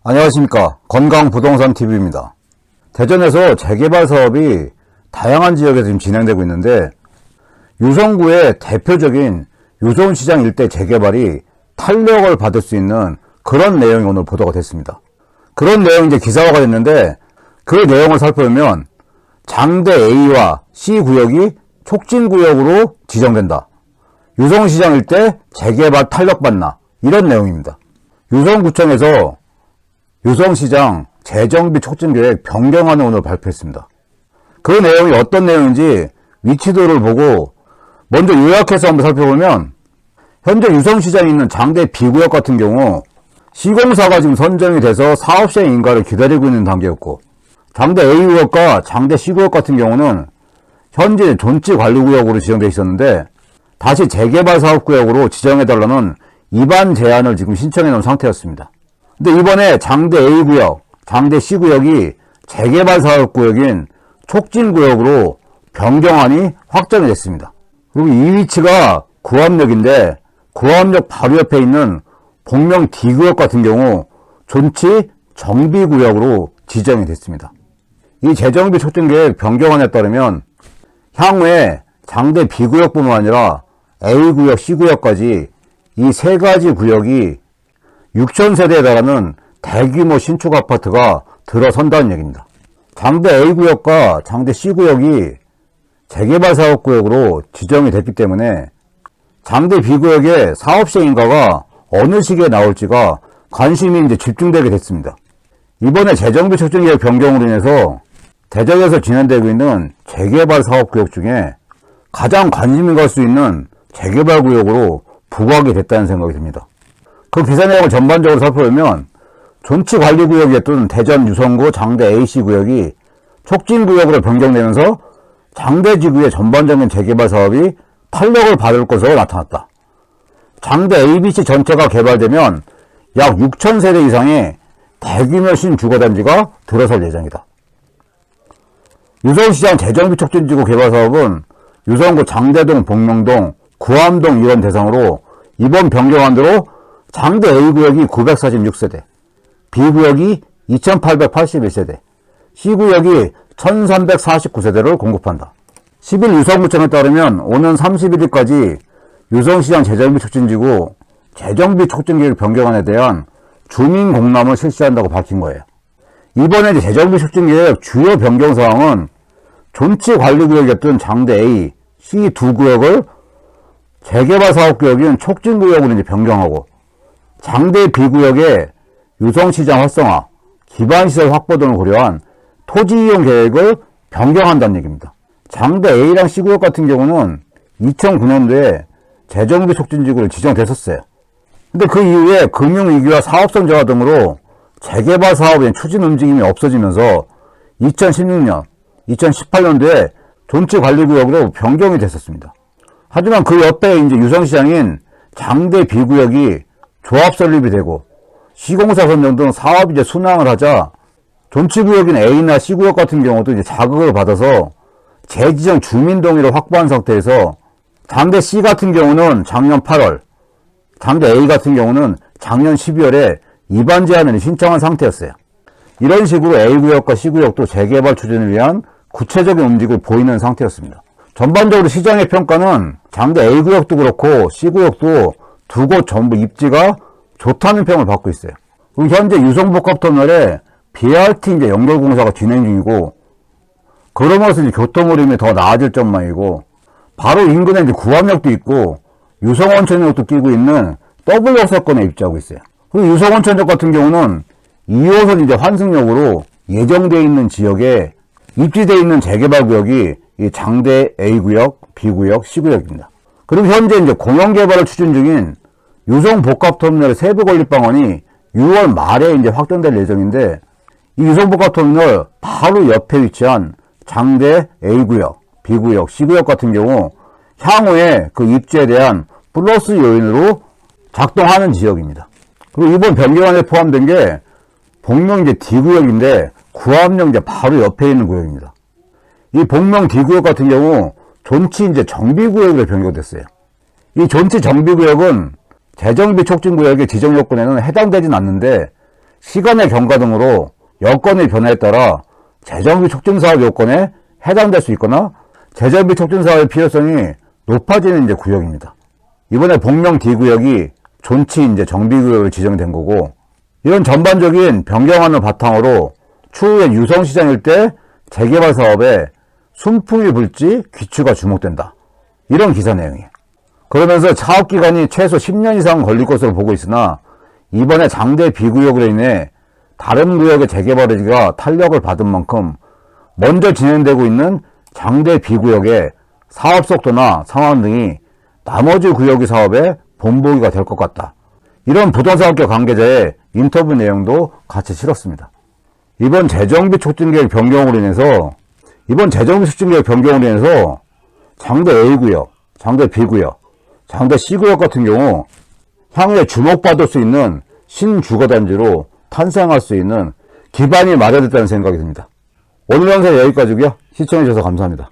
안녕하십니까. 건강부동산TV입니다. 대전에서 재개발 사업이 다양한 지역에서 지금 진행되고 있는데, 유성구의 대표적인 유서운시장 일대 재개발이 탄력을 받을 수 있는 그런 내용이 오늘 보도가 됐습니다. 그런 내용이 이제 기사화가 됐는데, 그 내용을 살펴보면 장대 A와 C 구역이 촉진구역으로 지정된다. 유성시장 일대 재개발 탄력받나, 이런 내용입니다. 유성구청에서 유성시장 재정비 촉진계획 변경안을 오늘 발표했습니다. 그 내용이 어떤 내용인지 위치도를 보고 먼저 요약해서 한번 살펴보면, 현재 유성시장에 있는 장대 B구역 같은 경우 시공사가 지금 선정이 돼서 사업 시행 인가를 기다리고 있는 단계였고, 장대 A구역과 장대 C구역 같은 경우는 현재 존치관리구역으로 지정되어 있었는데 다시 재개발 사업구역으로 지정해달라는 입안 제안을 지금 신청해 놓은 상태였습니다. 근데 이번에 장대 A구역, 장대 C구역이 재개발 사업구역인 촉진구역으로 변경안이 확정이 됐습니다. 그리고 이 위치가 구암역인데, 구암역 바로 옆에 있는 복명 D구역 같은 경우 존치 정비구역으로 지정이 됐습니다. 이 재정비 촉진계획 변경안에 따르면 향후에 장대 B구역뿐만 아니라 A구역, C구역까지 이 세 가지 구역이 6,000세대에 달하는 대규모 신축 아파트가 들어선다는 얘기입니다. 장대 A구역과 장대 C구역이 재개발 사업구역으로 지정이 됐기 때문에 장대 B구역의 사업시행 인가가 어느 시기에 나올지가 관심이 이제 집중되게 됐습니다. 이번에 재정비 촉진계획 변경으로 인해서 대전에서 진행되고 있는 재개발 사업구역 중에 가장 관심이 갈 수 있는 재개발 구역으로 부각이 됐다는 생각이 듭니다. 그 기사 내용을 전반적으로 살펴보면 존치관리구역이었던 대전 유성구 장대 AC구역이 촉진구역으로 변경되면서 장대 지구의 전반적인 재개발 사업이 탄력을 받을 것으로 나타났다. 장대 ABC 전체가 개발되면 약 6,000세대 이상의 대규모 신주거단지가 들어설 예정이다. 유서운시장 재정비 촉진지구 개발 사업은 유성구 장대동, 복명동, 구암동 이런 대상으로 이번 변경안대로 장대 A구역이 946세대, B구역이 2881세대, C구역이 1349세대를 공급한다. 10일 유성구청에 따르면 오는 31일까지 유성시장 재정비 촉진지구 재정비 촉진계획 변경안에 대한 주민 공람을 실시한다고 밝힌 거예요. 이번에 재정비 촉진계획 주요 변경 사항은 존치관리구역이었던 장대 A, C 두 구역을 재개발 사업구역인 촉진구역으로 이제 변경하고, 장대 B구역의 유성시장 활성화, 기반시설 확보 등을 고려한 토지이용 계획을 변경한다는 얘기입니다. 장대 A랑 C구역 같은 경우는 2009년도에 재정비 촉진지구로 지정됐었어요. 근데 그 이후에 금융위기와 사업성 저하 등으로 재개발 사업의 추진 움직임이 없어지면서 2016년, 2018년도에 존치관리구역으로 변경이 됐었습니다. 하지만 그 옆에 이제 유성시장인 장대 B구역이 조합 설립이 되고 시공사 선정 등 사업이 이제 순항을 하자 존치구역인 A나 C구역 같은 경우도 이제 자극을 받아서 재지정 주민동의를 확보한 상태에서 장대 C 같은 경우는 작년 8월, 장대 A 같은 경우는 작년 12월에 입안 제안을 신청한 상태였어요. 이런 식으로 A구역과 C구역도 재개발 추진을 위한 구체적인 움직임을 보이는 상태였습니다. 전반적으로 시장의 평가는 장대 A구역도 그렇고 C구역도 두 곳 전부 입지가 좋다는 평을 받고 있어요. 그리고 현재 유성복합터널에 BRT 이제 연결 공사가 진행 중이고, 그러면서 이제 교통 흐름이 더 나아질 전망이고, 바로 인근에 이제 구암역도 있고 유성온천역도 끼고 있는 W역사건에 입지하고 있어요. 그리고 유성온천역 같은 경우는 2호선 이제 환승역으로 예정되어 있는 지역에 입지되어 있는 재개발 구역이 이 장대 A구역, B구역, C구역입니다. 그리고 현재 이제 공영개발을 추진 중인 유성복합터미널 세부 건립 방안이 6월 말에 이제 확정될 예정인데, 이 유성복합터미널 바로 옆에 위치한 장대 A구역, B구역, C구역 같은 경우 향후에 그 입지에 대한 플러스 요인으로 작동하는 지역입니다. 그리고 이번 변경안에 포함된 게 복명 이제 D구역인데 구암역 이제 바로 옆에 있는 구역입니다. 이 복명 D구역 같은 경우 존치 이제 정비구역으로 변경됐어요. 이 존치 정비구역은 재정비 촉진구역의 지정 요건에는 해당되진 않는데 시간의 경과 등으로 여건의 변화에 따라 재정비 촉진 사업 요건에 해당될 수 있거나 재정비 촉진 사업의 필요성이 높아지는 이제 구역입니다. 이번에 복명 D구역이 존치 이제 정비구역으로 지정된 거고, 이런 전반적인 변경안을 바탕으로 추후에 유성시장 일대 재개발 사업에 순풍이 불지 귀추가 주목된다. 이런 기사 내용이에요. 그러면서 사업기간이 최소 10년 이상 걸릴 것으로 보고 있으나 이번에 장대 B구역으로 인해 다른 구역의 재개발 의지가 탄력을 받은 만큼 먼저 진행되고 있는 장대 B구역의 사업 속도나 상황 등이 나머지 구역의 사업에 본보기가 될 것 같다. 이런 부동산업계 관계자의 인터뷰 내용도 같이 실었습니다. 이번 재정비 촉진계획 변경으로 인해서 장대 A구역, 장대 B구역, 장대 C구역 같은 경우 향후에 주목받을 수 있는 신주거단지로 탄생할 수 있는 기반이 마련됐다는 생각이 듭니다. 오늘 영상 여기까지고요. 시청해주셔서 감사합니다.